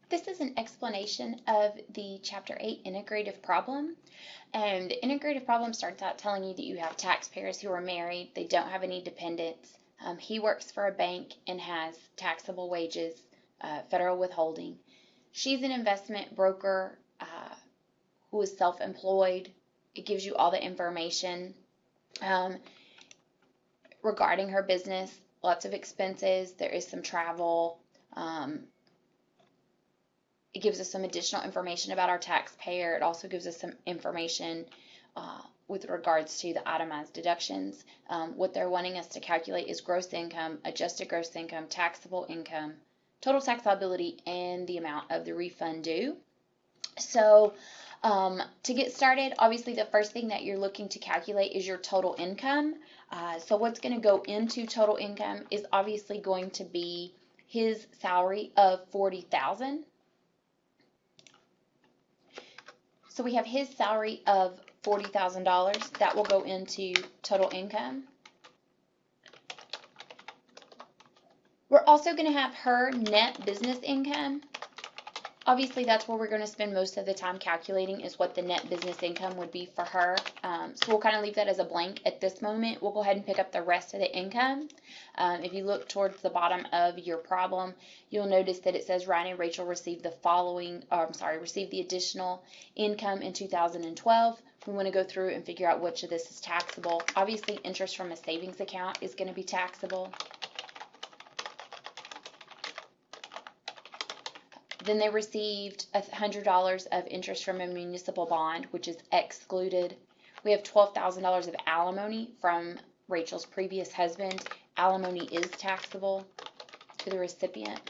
This is an explanation of the Chapter 8 integrative problem. And the integrative problem starts out telling you that you have taxpayers who are married, they don't have any dependents. He works for a bank and has taxable wages, federal withholding. She's an investment broker who is self-employed. It gives you all the information regarding her business, lots of expenses, there is some travel. It gives us some additional information about our taxpayer. It also gives us some information with regards to the itemized deductions. What they're wanting us to calculate is gross income, adjusted gross income, taxable income, total tax liability, and the amount of the refund due. So to get started, obviously the first thing that you're looking to calculate is your total income. So what's going to go into total income is obviously going to be his salary of $40,000. So we have his salary of $40,000. That will go into total income. We're also going to have her net business income. Obviously, that's where we're going to spend most of the time calculating is what the net business income would be for her. So we'll kind of leave that as a blank at this moment. We'll go ahead and pick up the rest of the income. If you look towards the bottom of your problem, you'll notice that it says Ryan and Rachel received received the additional income in 2012. We want to go through and figure out which of this is taxable. Obviously, interest from a savings account is going to be taxable. Then they received $100 of interest from a municipal bond, which is excluded. We have $12,000 of alimony from Rachel's previous husband. Alimony is taxable to the recipient.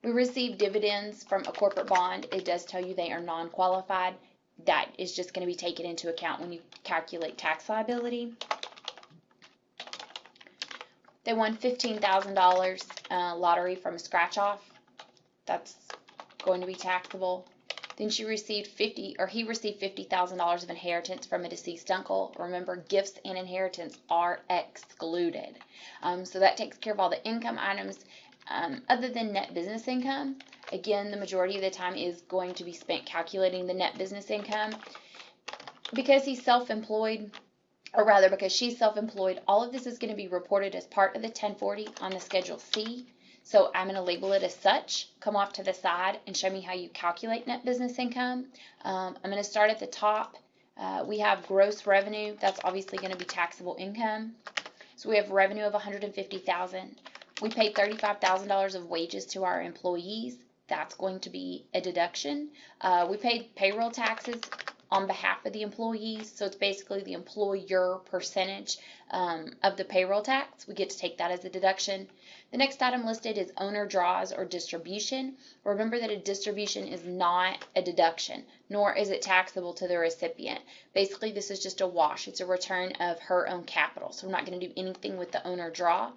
We received dividends from a corporate bond. It does tell you they are non-qualified. That is just going to be taken into account when you calculate tax liability. They won $15,000 lottery from a scratch-off. That's going to be taxable. Then he received $50,000 of inheritance from a deceased uncle. Remember, gifts and inheritance are excluded. So that takes care of all the income items other than net business income. Again, the majority of the time is going to be spent calculating the net business income. Because he's self-employed, or rather because she's self-employed, all of this is going to be reported as part of the 1040 on the Schedule C. So I'm going to label it as such, come off to the side, and show me how you calculate net business income. I'm going to start at the top. We have gross revenue. That's obviously going to be taxable income. So we have revenue of $150,000. We paid $35,000 of wages to our employees. That's going to be a deduction. We paid payroll taxes on behalf of the employees, so it's basically the employer percentage of the payroll tax. We get to take that as a deduction. The next item listed is owner draws or distribution. Remember that a distribution is not a deduction, nor is it taxable to the recipient. Basically, this is just a wash. It's a return of her own capital, so we're not going to do anything with the owner draw.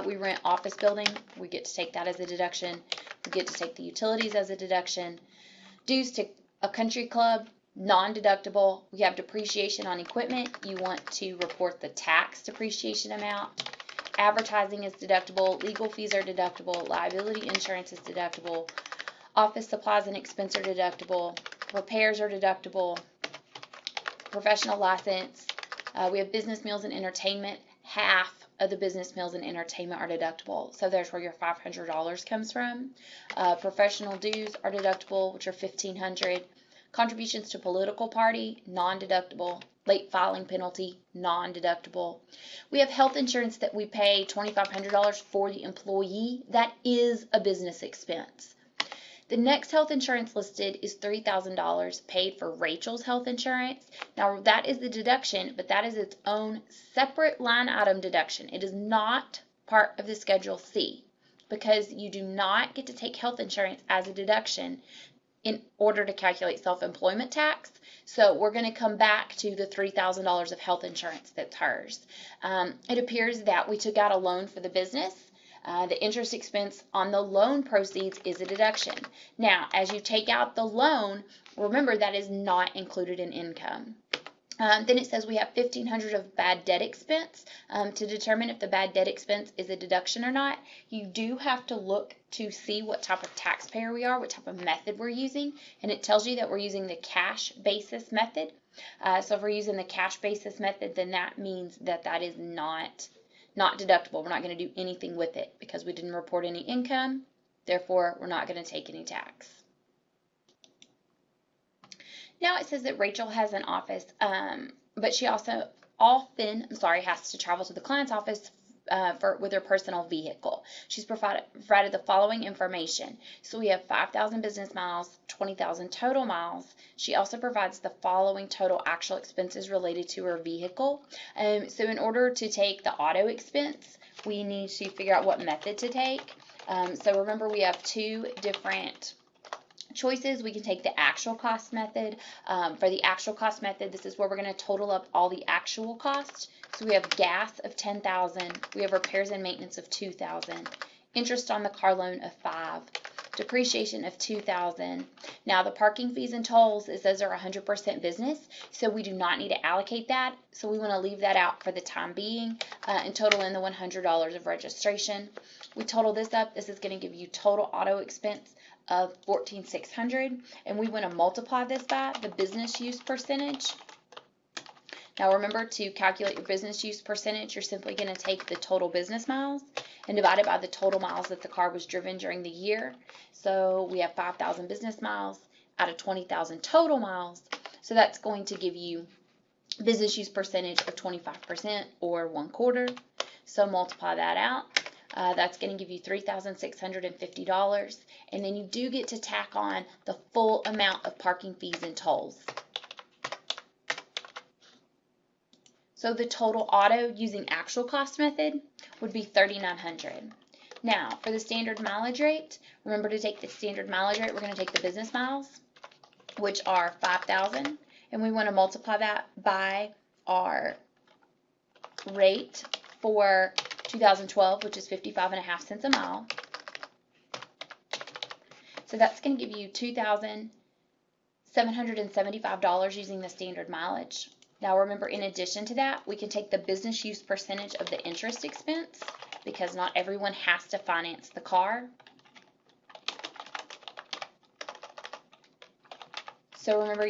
We rent office building. We get to take that as a deduction. We get to take the utilities as a deduction. Dues to a country club, non-deductible. We have depreciation on equipment. You want to report the tax depreciation amount. Advertising is deductible. Legal fees are deductible. Liability insurance is deductible. Office supplies and expense are deductible. Repairs are deductible. Professional license. We have business meals and entertainment. Half of the business meals and entertainment are deductible. So there's where your $500 comes from. Professional dues are deductible, which are $1,500. Contributions to political party, non-deductible. Late filing penalty, non-deductible. We have health insurance that we pay $2,500 for the employee. That is a business expense. The next health insurance listed is $3,000 paid for Rachel's health insurance. Now that is the deduction, but that is its own separate line item deduction. It is not part of the Schedule C because you do not get to take health insurance as a deduction in order to calculate self-employment tax. So we're going to come back to the $3,000 of health insurance that's hers. It appears that we took out a loan for the business. The interest expense on the loan proceeds is a deduction. Now, as you take out the loan, remember that is not included in income. Then it says we have $1,500 of bad debt expense. To determine if the bad debt expense is a deduction or not, you do have to look to see what type of taxpayer we are, what type of method we're using, and it tells you that we're using the cash basis method. So if we're using the cash basis method, then that means that that is not deductible. We're not going to do anything with it because we didn't report any income. Therefore, we're not going to take any tax. Now it says that Rachel has an office, but she also often, has to travel to the client's office with her personal vehicle. She's provided the following information. So we have 5,000 business miles, 20,000 total miles. She also provides the following total actual expenses related to her vehicle. So in order to take the auto expense, we need to figure out what method to take. So remember, we have two different choices. We can take the actual cost method. For the actual cost method, this is where we're going to total up all the actual costs. So we have gas of $10,000, we have repairs and maintenance of $2,000, interest on the car loan of $5,000, depreciation of $2,000. Now the parking fees and tolls, it says are 100% business, so we do not need to allocate that. So we want to leave that out for the time being and total in the $100 of registration. We total this up. This is going to give you total auto expense of $14,600, and we want to multiply this by the business use percentage. Now remember, to calculate your business use percentage, you're simply going to take the total business miles and divide it by the total miles that the car was driven during the year. So we have 5,000 business miles out of 20,000 total miles. So that's going to give you business use percentage of 25%, or 1/4. So multiply that out. That's going to give you $3,650. And then you do get to tack on the full amount of parking fees and tolls. So the total auto using actual cost method would be $3,900. Now, for the standard mileage rate, remember to take the standard mileage rate, we're going to take the business miles, which are 5,000, and we want to multiply that by our rate for 2012, which is 55.5 cents a mile. So that's going to give you $2,775 using the standard mileage. Now remember, in addition to that, we can take the business use percentage of the interest expense, because not everyone has to finance the car. So remember,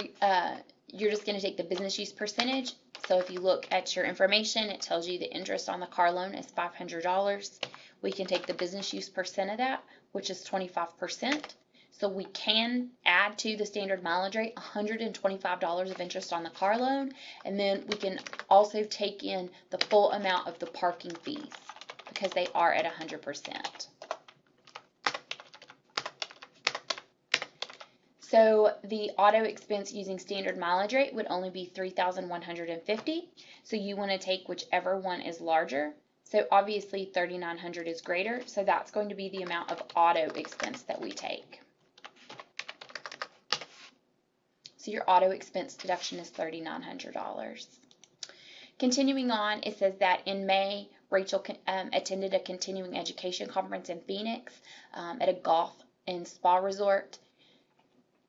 you're just going to take the business use percentage. So if you look at your information, it tells you the interest on the car loan is $500. We can take the business use percent of that, which is 25%. So we can add to the standard mileage rate $125 of interest on the car loan, and then we can also take in the full amount of the parking fees because they are at 100%. So the auto expense using standard mileage rate would only be $3,150. So you want to take whichever one is larger. So obviously $3,900 is greater, so that's going to be the amount of auto expense that we take. So your auto expense deduction is $3,900. Continuing on, it says that in May, Rachel attended a continuing education conference in Phoenix at a golf and spa resort.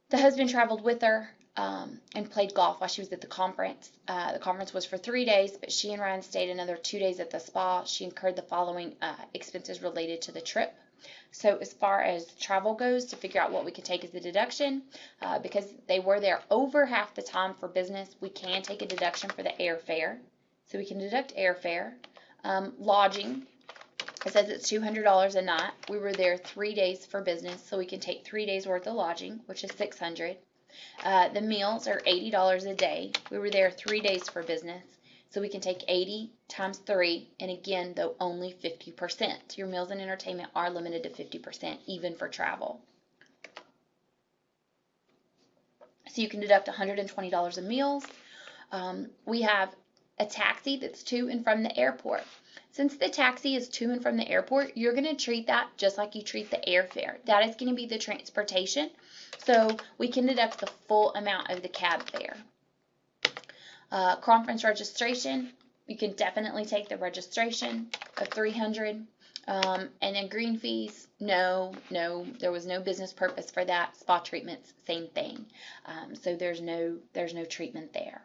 The husband traveled with her and played golf while she was at the conference. The conference was for 3 days, but she and Ryan stayed another 2 days at the spa. She incurred the following expenses related to the trip. So as far as travel goes, to figure out what we could take as a deduction, because they were there over half the time for business, we can take a deduction for the airfare. So we can deduct airfare. Lodging, it says it's $200 a night. We were there 3 days for business, so we can take 3 days worth of lodging, which is $600. The meals are $80 a day. We were there 3 days for business, so we can take 80 times 3, and again, though only 50%. Your meals and entertainment are limited to 50%, even for travel. So you can deduct $120 of meals. We have a taxi that's to and from the airport. Since the taxi is to and from the airport, you're going to treat that just like you treat the airfare. That is going to be the transportation. So we can deduct the full amount of the cab fare. Conference registration, you can definitely take the registration of $300. And then green fees, no, there was no business purpose for that. Spa treatments, same thing. So there's no treatment there.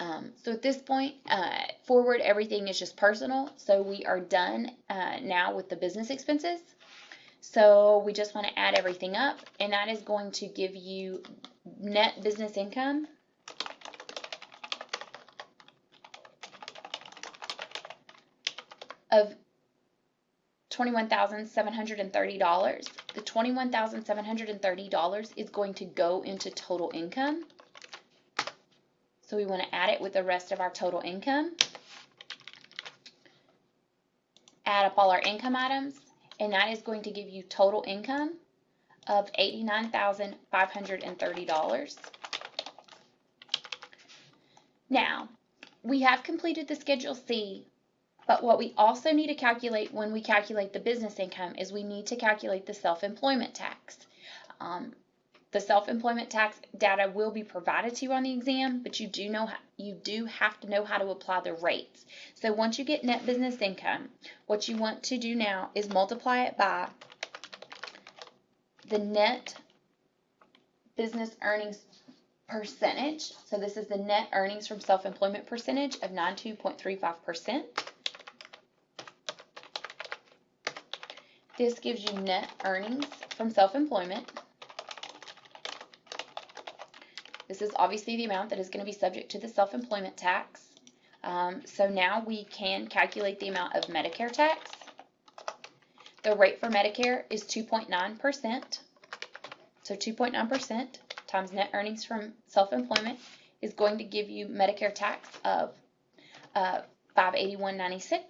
So at this point, forward, everything is just personal. So we are done now with the business expenses. So we just want to add everything up, and that is going to give you net business income of $21,730. The $21,730 is going to go into total income. So we want to add it with the rest of our total income. Add up all our income items, and that is going to give you total income of $89,530. Now, we have completed the Schedule C, but what we also need to calculate when we calculate the business income is we need to calculate the self-employment tax. The self-employment tax data will be provided to you on the exam, but you do have to know how to apply the rates. So once you get net business income, what you want to do now is multiply it by the net business earnings percentage. So this is the net earnings from self-employment percentage of 92.35%. This gives you net earnings from self-employment. This is obviously the amount that is going to be subject to the self-employment tax. So now we can calculate the amount of Medicare tax. The rate for Medicare is 2.9%. So 2.9% times net earnings from self-employment is going to give you Medicare tax of $581.96.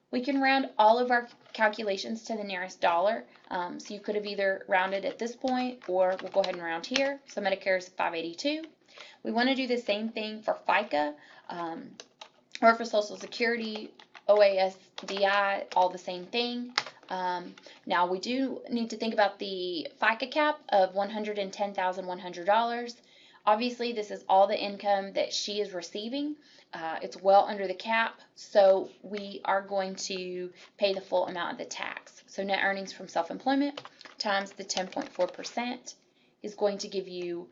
We can round all of our calculations to the nearest dollar. So you could have either rounded at this point, or we'll go ahead and round here. So Medicare is $582. We want to do the same thing for FICA or for Social Security, OASDI, all the same thing. Now we do need to think about the FICA cap of $110,100. Obviously, this is all the income that she is receiving. It's well under the cap, so we are going to pay the full amount of the tax. So net earnings from self-employment times the 10.4% is going to give you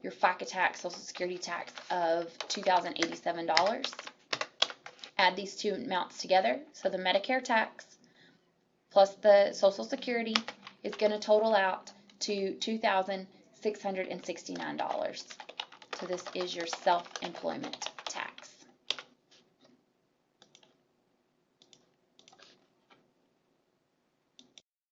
your FICA tax, Social Security tax of $2,087. Add these two amounts together. So the Medicare tax plus the Social Security is going to total out to $2,669. So this is your self-employment tax.